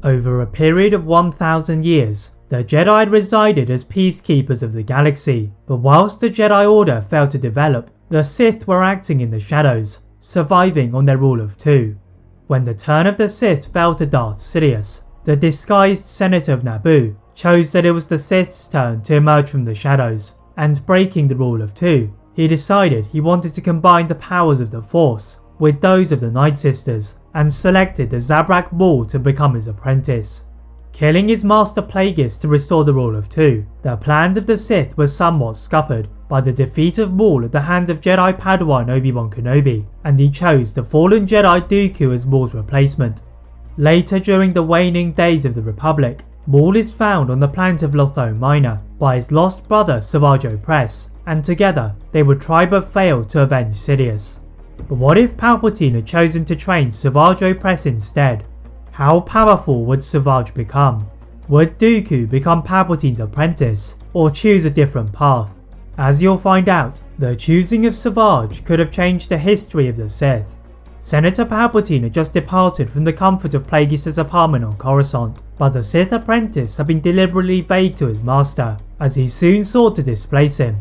Over a period of 1,000 years, the Jedi had resided as peacekeepers of the galaxy, but whilst the Jedi Order failed to develop, the Sith were acting in the shadows, surviving on their rule of two. When the turn of the Sith fell to Darth Sidious, the disguised Senator of Naboo chose that it was the Sith's turn to emerge from the shadows, and breaking the rule of two, he decided he wanted to combine the powers of the Force with those of the Nightsisters, and selected the Zabrak Maul to become his apprentice. Killing his Master Plagueis to restore the rule of two, the plans of the Sith were somewhat scuppered by the defeat of Maul at the hands of Jedi padawan Obi-Wan Kenobi, and he chose the fallen Jedi Dooku as Maul's replacement. Later during the waning days of the Republic, Maul is found on the planet of Lotho Minor by his lost brother Savage Opress, and together they would try but fail to avenge Sidious. But what if Palpatine had chosen to train Savage Opress instead? How powerful would Savage become? Would Dooku become Palpatine's apprentice, or choose a different path? As you'll find out, the choosing of Savage could have changed the history of the Sith. Senator Palpatine had just departed from the comfort of Plagueis' apartment on Coruscant, but the Sith apprentice had been deliberately vague to his master, as he soon sought to displace him.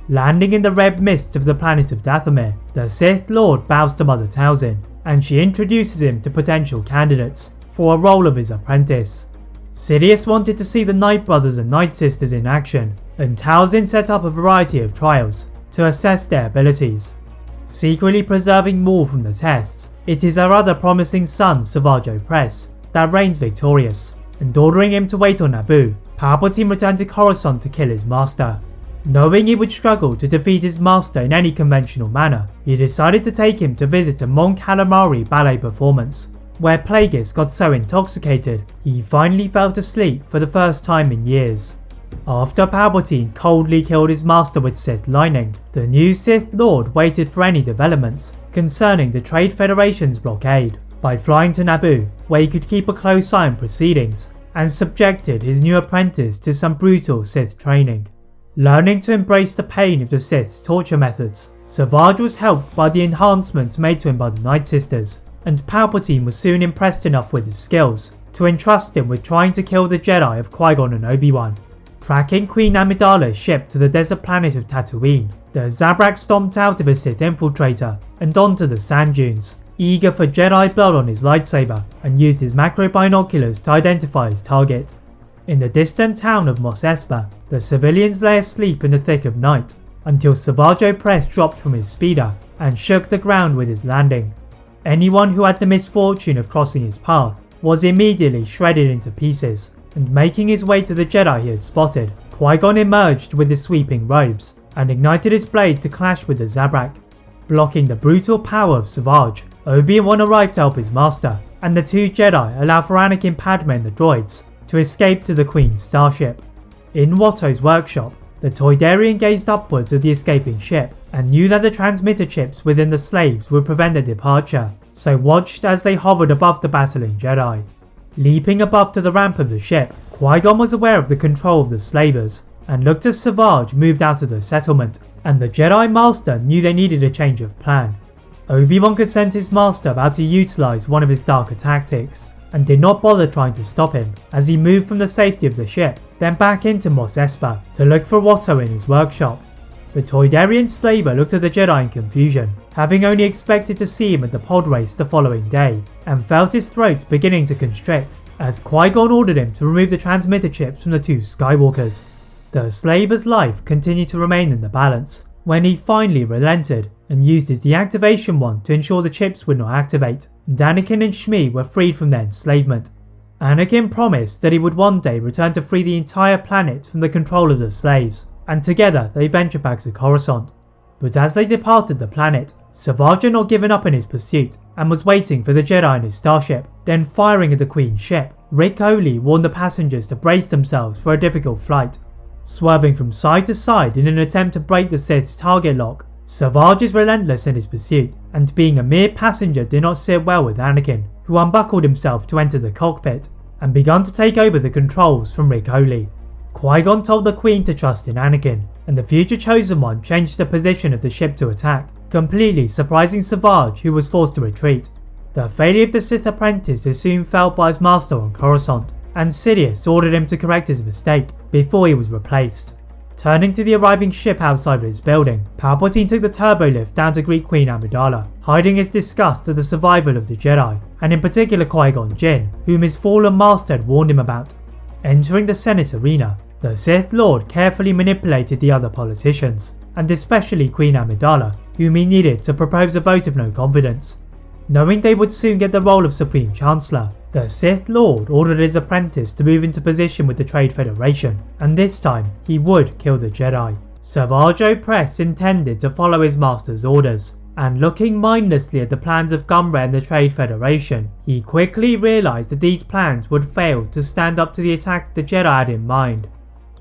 Landing in the red mists of the planet of Dathomir, the Sith Lord bows to Mother Talzin, and she introduces him to potential candidates for a role of his apprentice. Sidious wanted to see the Night Brothers and Nightsisters in action, and Talzin set up a variety of trials to assess their abilities. Secretly preserving Maul from the tests, it is her other promising son Savage Opress that reigns victorious, and ordering him to wait on Naboo, Palpatine returned to Coruscant to kill his master. Knowing he would struggle to defeat his master in any conventional manner, he decided to take him to visit a Mon Calamari ballet performance, where Plagueis got so intoxicated he finally fell asleep for the first time in years. After Palpatine coldly killed his master with Sith lightning, the new Sith Lord waited for any developments concerning the Trade Federation's blockade by flying to Naboo, where he could keep a close eye on proceedings, and subjected his new apprentice to some brutal Sith training. Learning to embrace the pain of the Sith's torture methods, Savage was helped by the enhancements made to him by the Nightsisters, and Palpatine was soon impressed enough with his skills to entrust him with trying to kill the Jedi of Qui-Gon and Obi-Wan. Tracking Queen Amidala's ship to the desert planet of Tatooine, the Zabrak stomped out of a Sith infiltrator and onto the sand dunes, eager for Jedi blood on his lightsaber, and used his macro binoculars to identify his target. In the distant town of Mos Espa, the civilians lay asleep in the thick of night, until Savage Opress dropped from his speeder and shook the ground with his landing. Anyone who had the misfortune of crossing his path was immediately shredded into pieces, and making his way to the Jedi he had spotted, Qui-Gon emerged with his sweeping robes and ignited his blade to clash with the Zabrak. Blocking the brutal power of Savage, Obi-Wan arrived to help his master, and the two Jedi allow for Anakin, Padme and the droids to escape to the Queen's starship. In Watto's workshop, the Toydarian gazed upwards at the escaping ship and knew that the transmitter chips within the slaves would prevent their departure, so watched as they hovered above the battling Jedi. Leaping above to the ramp of the ship, Qui-Gon was aware of the control of the slavers, and looked as Savage moved out of the settlement, and the Jedi Master knew they needed a change of plan. Obi-Wan could sense his master about to utilise one of his darker tactics, and did not bother trying to stop him as he moved from the safety of the ship, then back into Mos Espa to look for Watto in his workshop. The Toydarian slaver looked at the Jedi in confusion, having only expected to see him at the pod race the following day, and felt his throat beginning to constrict as Qui-Gon ordered him to remove the transmitter chips from the two Skywalkers. The slaver's life continued to remain in the balance, when he finally relented and used his deactivation wand to ensure the chips would not activate, and Anakin and Shmi were freed from their enslavement. Anakin promised that he would one day return to free the entire planet from the control of the slaves, and together they ventured back to Coruscant. But as they departed the planet, Savage had not given up in his pursuit and was waiting for the Jedi in his starship, then firing at the Queen's ship. Rick Oley warned the passengers to brace themselves for a difficult flight. Swerving from side to side in an attempt to break the Sith's target lock, Savage is relentless in his pursuit, and being a mere passenger did not sit well with Anakin, who unbuckled himself to enter the cockpit and began to take over the controls from Rick Oley. Qui-Gon told the Queen to trust in Anakin, and the future Chosen One changed the position of the ship to attack, completely surprising Savage, who was forced to retreat. The failure of the Sith Apprentice is soon felt by his master on Coruscant, and Sidious ordered him to correct his mistake before he was replaced. Turning to the arriving ship outside of his building, Palpatine took the turbo lift down to greet Queen Amidala, hiding his disgust at the survival of the Jedi, and in particular Qui-Gon Jinn, whom his fallen master had warned him about. Entering the Senate arena, the Sith Lord carefully manipulated the other politicians, and especially Queen Amidala, whom he needed to propose a vote of no confidence. Knowing they would soon get the role of Supreme Chancellor, the Sith Lord ordered his apprentice to move into position with the Trade Federation, and this time he would kill the Jedi. Savage Opress intended to follow his master's orders, and looking mindlessly at the plans of Gunray and the Trade Federation, he quickly realised that these plans would fail to stand up to the attack the Jedi had in mind.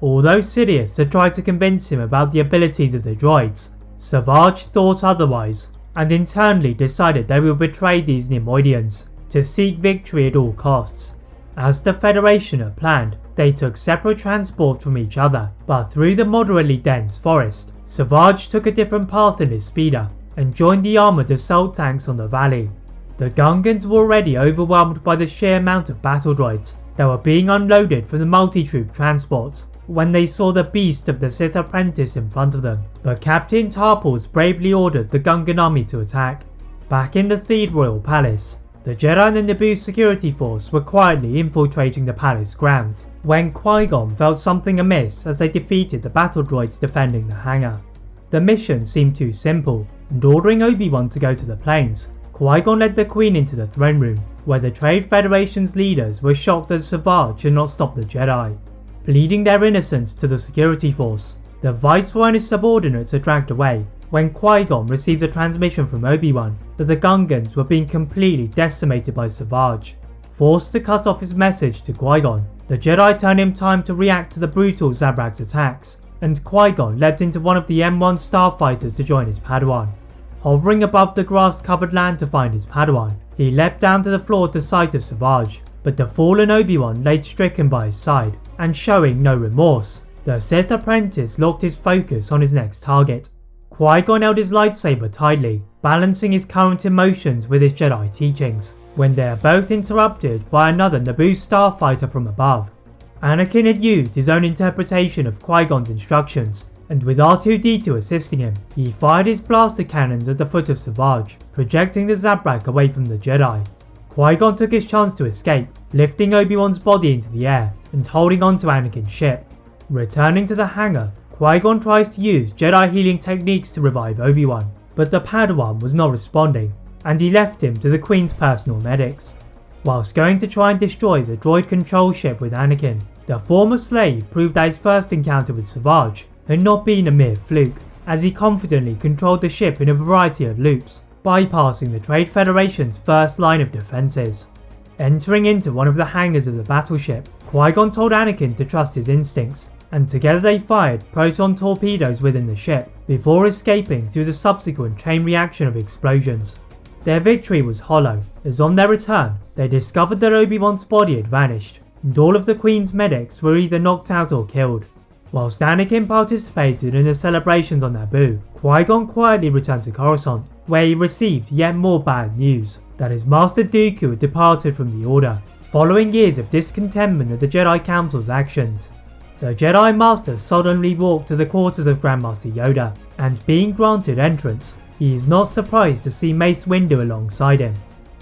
Although Sidious had tried to convince him about the abilities of the droids, Savage thought otherwise, and internally decided they would betray these Neimoidians to seek victory at all costs. As the Federation had planned, they took separate transport from each other, but through the moderately dense forest, Savage took a different path in his speeder and joined the armoured assault tanks on the valley. The Gungans were already overwhelmed by the sheer amount of battle droids that were being unloaded from the multi-troop transports when they saw the beast of the Sith Apprentice in front of them, but Captain Tarpals bravely ordered the Gungan army to attack. Back in the Theed Royal Palace, the Jedi and the Naboo security force were quietly infiltrating the palace grounds when Qui-Gon felt something amiss as they defeated the battle droids defending the hangar. The mission seemed too simple, and ordering Obi-Wan to go to the plains, Qui-Gon led the Queen into the throne room, where the Trade Federation's leaders were shocked that Savage had not stopped the Jedi. Pleading their innocence to the security force, the Viceroy and his subordinates are dragged away when Qui-Gon received a transmission from Obi-Wan that the Gungans were being completely decimated by Savage. Forced to cut off his message to Qui-Gon, the Jedi turned him time to react to the brutal Zabrak's attacks, and Qui-Gon leapt into one of the M1 starfighters to join his padawan. Hovering above the grass-covered land to find his padawan, he leapt down to the floor to sight of Savage, but the fallen Obi-Wan laid stricken by his side, and showing no remorse, the Sith Apprentice locked his focus on his next target. Qui-Gon held his lightsaber tightly, balancing his current emotions with his Jedi teachings, when they are both interrupted by another Naboo starfighter from above. Anakin had used his own interpretation of Qui-Gon's instructions, and with R2-D2 assisting him, he fired his blaster cannons at the foot of Savage, projecting the Zabrak away from the Jedi. Qui-Gon took his chance to escape, lifting Obi-Wan's body into the air and holding onto Anakin's ship. Returning to the hangar, Qui-Gon tries to use Jedi healing techniques to revive Obi-Wan, but the Padawan was not responding, and he left him to the Queen's personal medics. Whilst going to try and destroy the droid control ship with Anakin, the former slave proved that his first encounter with Savage had not been a mere fluke, as he confidently controlled the ship in a variety of loops, bypassing the Trade Federation's first line of defences. Entering into one of the hangars of the battleship, Qui-Gon told Anakin to trust his instincts, and together they fired proton torpedoes within the ship, before escaping through the subsequent chain reaction of explosions. Their victory was hollow, as on their return, they discovered that Obi-Wan's body had vanished, and all of the Queen's medics were either knocked out or killed. Whilst Anakin participated in the celebrations on Naboo, Qui-Gon quietly returned to Coruscant, where he received yet more bad news, that his Master Dooku had departed from the Order, following years of discontentment at the Jedi Council's actions. The Jedi Master suddenly walked to the quarters of Grandmaster Yoda, and being granted entrance, he is not surprised to see Mace Windu alongside him.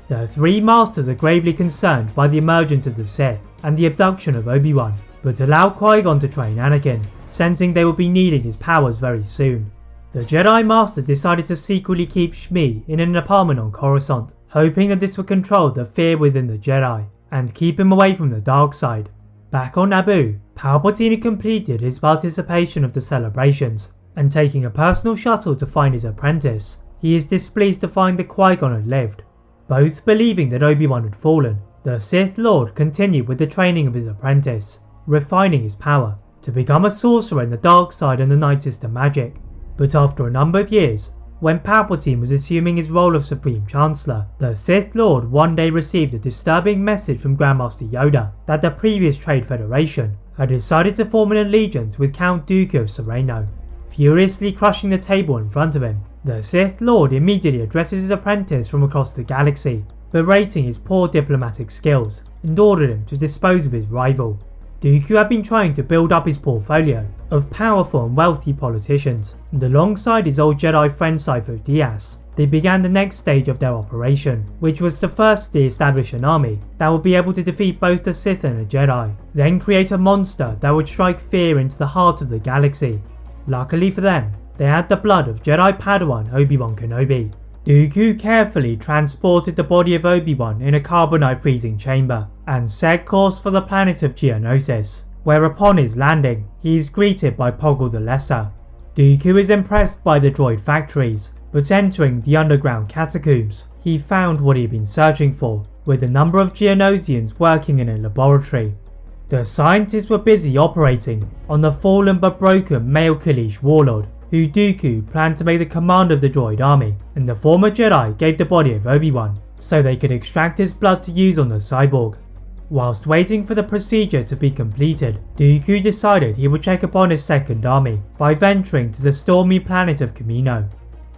The three Masters are gravely concerned by the emergence of the Sith and the abduction of Obi-Wan, but allow Qui-Gon to train Anakin, sensing they will be needing his powers very soon. The Jedi Master decided to secretly keep Shmi in an apartment on Coruscant, hoping that this would control the fear within the Jedi, and keep him away from the dark side. Back on Naboo, Palpatine had completed his participation of the celebrations, and taking a personal shuttle to find his apprentice, he is displeased to find that Qui-Gon had lived. Both believing that Obi-Wan had fallen, the Sith Lord continued with the training of his apprentice, refining his power to become a sorcerer in the dark side and the Nightsister magic. But after a number of years, when Palpatine was assuming his role of Supreme Chancellor, the Sith Lord one day received a disturbing message from Grandmaster Yoda that the previous Trade Federation had decided to form an allegiance with Count Dooku of Sereno. Furiously crushing the table in front of him, the Sith Lord immediately addresses his apprentice from across the galaxy, berating his poor diplomatic skills and ordered him to dispose of his rival. Dooku had been trying to build up his portfolio of powerful and wealthy politicians, and alongside his old Jedi friend Sifo Dyas, they began the next stage of their operation, which was to firstly establish an army that would be able to defeat both the Sith and the Jedi, then create a monster that would strike fear into the heart of the galaxy. Luckily for them, they had the blood of Jedi Padawan Obi-Wan Kenobi. Dooku carefully transported the body of Obi-Wan in a carbonite freezing chamber and set course for the planet of Geonosis, where upon his landing, he is greeted by Poggle the Lesser. Dooku is impressed by the droid factories, but entering the underground catacombs, he found what he had been searching for, with a number of Geonosians working in a laboratory. The scientists were busy operating on the fallen but broken male Kaleesh warlord, who Dooku planned to make the command of the droid army, and the former Jedi gave the body of Obi-Wan so they could extract his blood to use on the cyborg. Whilst waiting for the procedure to be completed, Dooku decided he would check upon his second army by venturing to the stormy planet of Kamino.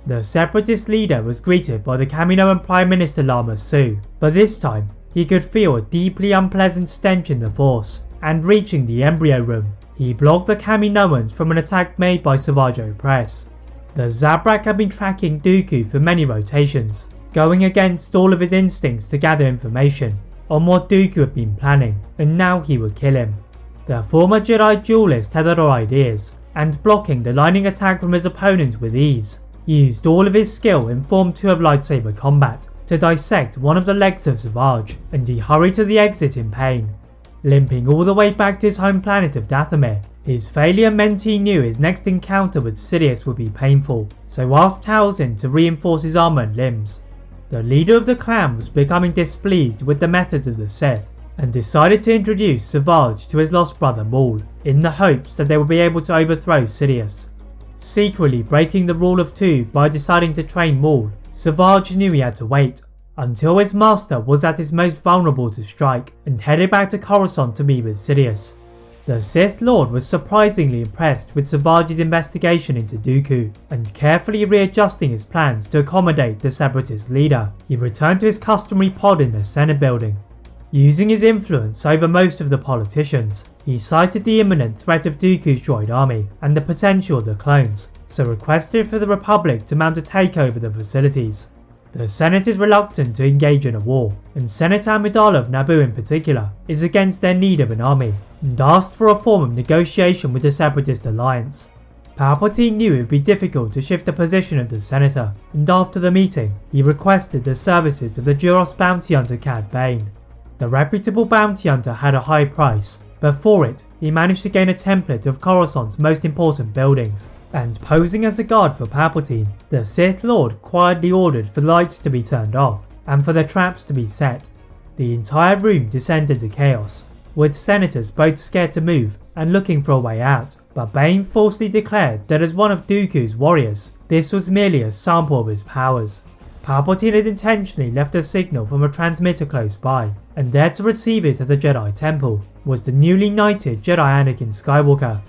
The Separatist leader was greeted by the Kaminoan Prime Minister Lama Su, but this time he could feel a deeply unpleasant stench in the Force, and reaching the embryo room, he blocked the Kaminoans from an attack made by Savage Opress. The Zabrak had been tracking Dooku for many rotations, going against all of his instincts to gather information on what Dooku had been planning, and now he would kill him. The former Jedi duelist had other ideas, and blocking the lightning attack from his opponent with ease, he used all of his skill in Form 2 of lightsaber combat to dissect one of the legs of Savage, and he hurried to the exit in pain. Limping all the way back to his home planet of Dathomir, his failure meant he knew his next encounter with Sidious would be painful, so asked Talzin to reinforce his armour and limbs. The leader of the clan was becoming displeased with the methods of the Sith, and decided to introduce Savage to his lost brother Maul, in the hopes that they would be able to overthrow Sidious. Secretly breaking the rule of two by deciding to train Maul, Savage knew he had to wait until his master was at his most vulnerable to strike, and headed back to Coruscant to meet with Sidious. The Sith Lord was surprisingly impressed with Savage's investigation into Dooku, and carefully readjusting his plans to accommodate the Separatist leader, he returned to his customary pod in the Senate building. Using his influence over most of the politicians, he cited the imminent threat of Dooku's droid army and the potential of the clones, so requested for the Republic to mount a takeover of the facilities. The Senate is reluctant to engage in a war, and Senator of Naboo in particular is against their need of an army, and asked for a form of negotiation with the Separatist alliance. Palpatine knew it would be difficult to shift the position of the Senator, and after the meeting, he requested the services of the Duros bounty hunter Cad Bane. The reputable bounty hunter had a high price, but for it, he managed to gain a template of Coruscant's most important buildings, and posing as a guard for Palpatine, the Sith Lord quietly ordered for the lights to be turned off, and for the traps to be set. The entire room descended to chaos, with senators both scared to move and looking for a way out, but Bane falsely declared that as one of Dooku's warriors, this was merely a sample of his powers. Palpatine had intentionally left a signal from a transmitter close by, and there to receive it at a Jedi temple was the newly knighted Jedi Anakin Skywalker.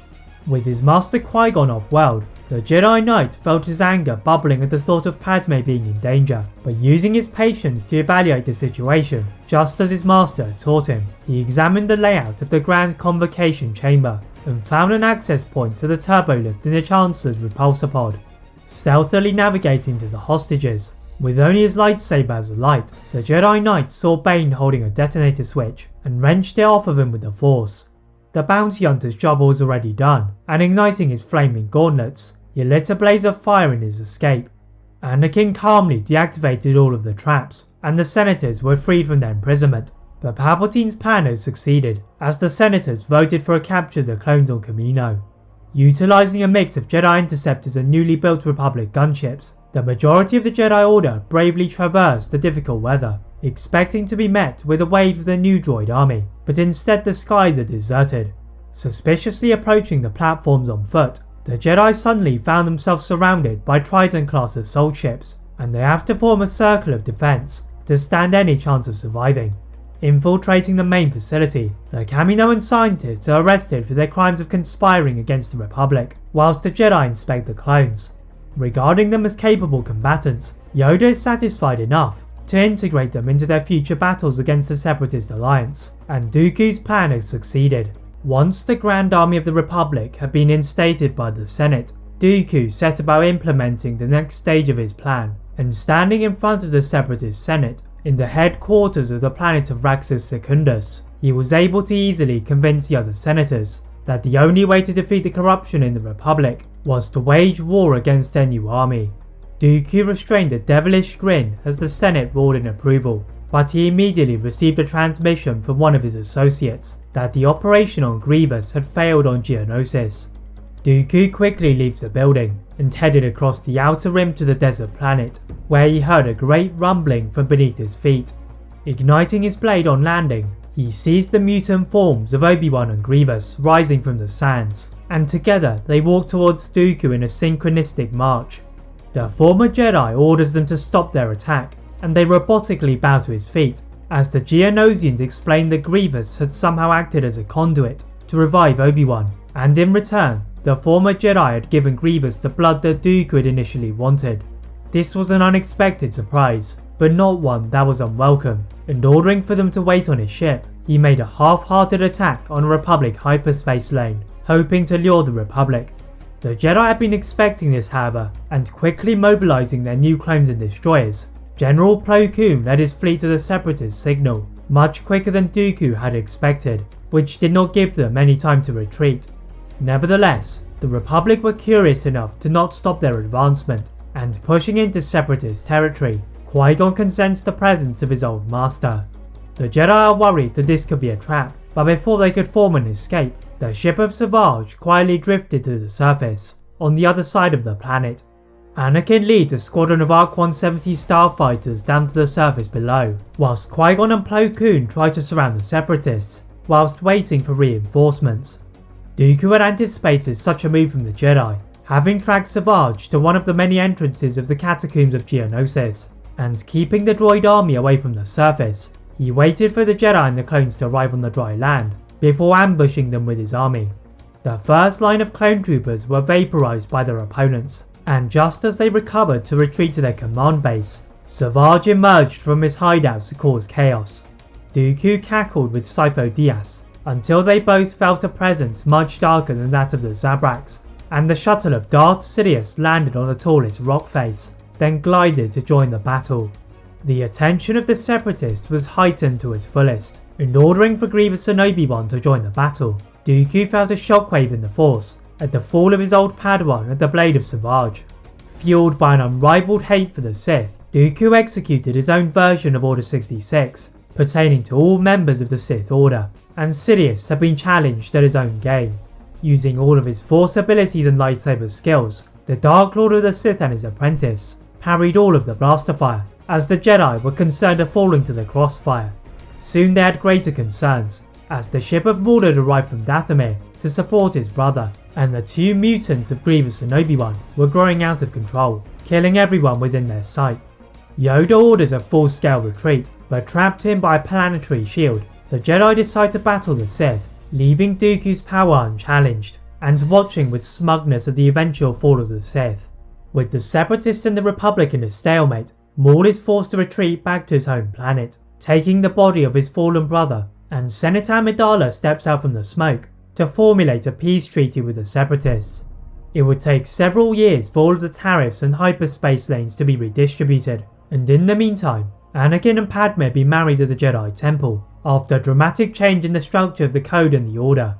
With his master Qui-Gon off-world, the Jedi Knight felt his anger bubbling at the thought of Padme being in danger, but using his patience to evaluate the situation, just as his master had taught him, he examined the layout of the Grand Convocation Chamber and found an access point to the turbolift in the Chancellor's repulsor pod. Stealthily navigating to the hostages, with only his lightsaber as a light, the Jedi Knight saw Bane holding a detonator switch and wrenched it off of him with the Force. The bounty hunter's job was already done, and igniting his flaming gauntlets, he lit a blaze of fire in his escape. Anakin calmly deactivated all of the traps, and the senators were freed from their imprisonment, but Palpatine's plan had succeeded, as the senators voted for a capture of the clones on Kamino. Utilising a mix of Jedi interceptors and newly built Republic gunships, the majority of the Jedi Order bravely traversed the difficult weather, expecting to be met with a wave of the new droid army, but instead the skies are deserted. Suspiciously approaching the platforms on foot, the Jedi suddenly found themselves surrounded by Trident-class assault ships, and they have to form a circle of defence to stand any chance of surviving. Infiltrating the main facility, the Kaminoan scientists are arrested for their crimes of conspiring against the Republic, whilst the Jedi inspect the clones. Regarding them as capable combatants, Yoda is satisfied enough, to integrate them into their future battles against the Separatist alliance, and Dooku's plan had succeeded. Once the Grand Army of the Republic had been instated by the Senate, Dooku set about implementing the next stage of his plan, and standing in front of the Separatist Senate in the headquarters of the planet of Raxus Secundus, he was able to easily convince the other senators that the only way to defeat the corruption in the Republic was to wage war against their new army. Dooku restrained a devilish grin as the Senate roared in approval, but he immediately received a transmission from one of his associates that the operation on Grievous had failed on Geonosis. Dooku quickly leaves the building and headed across the outer rim to the desert planet, where he heard a great rumbling from beneath his feet. Igniting his blade on landing, he sees the mutant forms of Obi-Wan and Grievous rising from the sands, and together they walk towards Dooku in a synchronistic march. The former Jedi orders them to stop their attack, and they robotically bow to his feet, as the Geonosians explain that Grievous had somehow acted as a conduit to revive Obi-Wan, and in return, the former Jedi had given Grievous the blood that Dooku had initially wanted. This was an unexpected surprise, but not one that was unwelcome, and ordering for them to wait on his ship, he made a half-hearted attack on a Republic hyperspace lane, hoping to lure the Republic. The Jedi had been expecting this, however, and quickly mobilizing their new clones and destroyers. General Plo Koon led his fleet to the Separatist signal, much quicker than Dooku had expected, which did not give them any time to retreat. Nevertheless, the Republic were curious enough to not stop their advancement, and pushing into Separatist territory, Qui-Gon can sense the presence of his old master. The Jedi are worried that this could be a trap, but before they could form an escape, the ship of Savage quietly drifted to the surface, on the other side of the planet. Anakin leads a squadron of ARC-170 starfighters down to the surface below, whilst Qui-Gon and Plo Koon try to surround the Separatists, whilst waiting for reinforcements. Dooku had anticipated such a move from the Jedi, having tracked Savage to one of the many entrances of the catacombs of Geonosis, and keeping the droid army away from the surface, he waited for the Jedi and the clones to arrive on the dry land, before ambushing them with his army. The first line of clone troopers were vaporized by their opponents, and just as they recovered to retreat to their command base, Savage emerged from his hideout to cause chaos. Dooku cackled with Sifo-Dyas, until they both felt a presence much darker than that of the Zabraks, and the shuttle of Darth Sidious landed on the tallest rock face, then glided to join the battle. The attention of the Separatists was heightened to its fullest, and ordering for Grievous and Obi-Wan to join the battle, Dooku felt a shockwave in the Force at the fall of his old padawan at the blade of Savage. Fueled by an unrivaled hate for the Sith, Dooku executed his own version of Order 66, pertaining to all members of the Sith Order, and Sidious had been challenged at his own game. Using all of his Force abilities and lightsaber skills, the Dark Lord of the Sith and his apprentice parried all of the blaster fire, as the Jedi were concerned of falling to the crossfire. Soon they had greater concerns, as the ship of Maul had arrived from Dathomir to support his brother, and the two mutants of Grievous and Obi-Wan were growing out of control, killing everyone within their sight. Yoda orders a full-scale retreat, but trapped in by a planetary shield, the Jedi decide to battle the Sith, leaving Dooku's power unchallenged, and watching with smugness at the eventual fall of the Sith. With the Separatists and the Republic in a stalemate, Maul is forced to retreat back to his home planet, taking the body of his fallen brother, and Senator Amidala steps out from the smoke to formulate a peace treaty with the Separatists. It would take several years for all of the tariffs and hyperspace lanes to be redistributed, and in the meantime, Anakin and Padme be married at the Jedi Temple, after a dramatic change in the structure of the Code and the Order.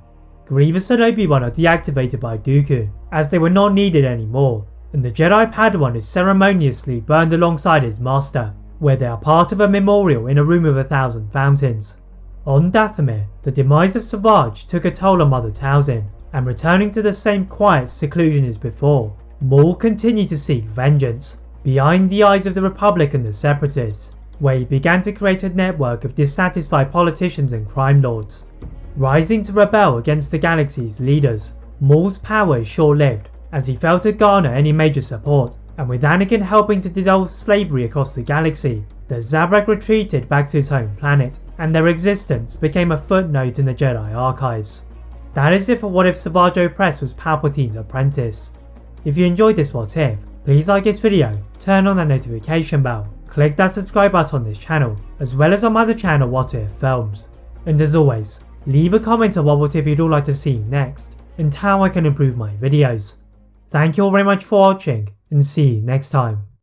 Grievous and Obi-Wan are deactivated by Dooku, as they were not needed anymore, and the Jedi Padawan is ceremoniously burned alongside his master, where they are part of a memorial in a room of 1,000 fountains. On Dathomir, the demise of Savage took a toll on Mother Talzin, and returning to the same quiet seclusion as before, Maul continued to seek vengeance, behind the eyes of the Republic and the Separatists, where he began to create a network of dissatisfied politicians and crime lords. Rising to rebel against the galaxy's leaders, Maul's power is short-lived, as he failed to garner any major support, and with Anakin helping to dissolve slavery across the galaxy, the Zabrak retreated back to his home planet, and their existence became a footnote in the Jedi archives. That is it for What If Savage Opress was Palpatine's apprentice. If you enjoyed this What If, please like this video, turn on that notification bell, click that subscribe button on this channel, as well as on my other channel What If Films. And as always, leave a comment on what if you'd all like to see next, and how I can improve my videos. Thank you all very much for watching, and see you next time.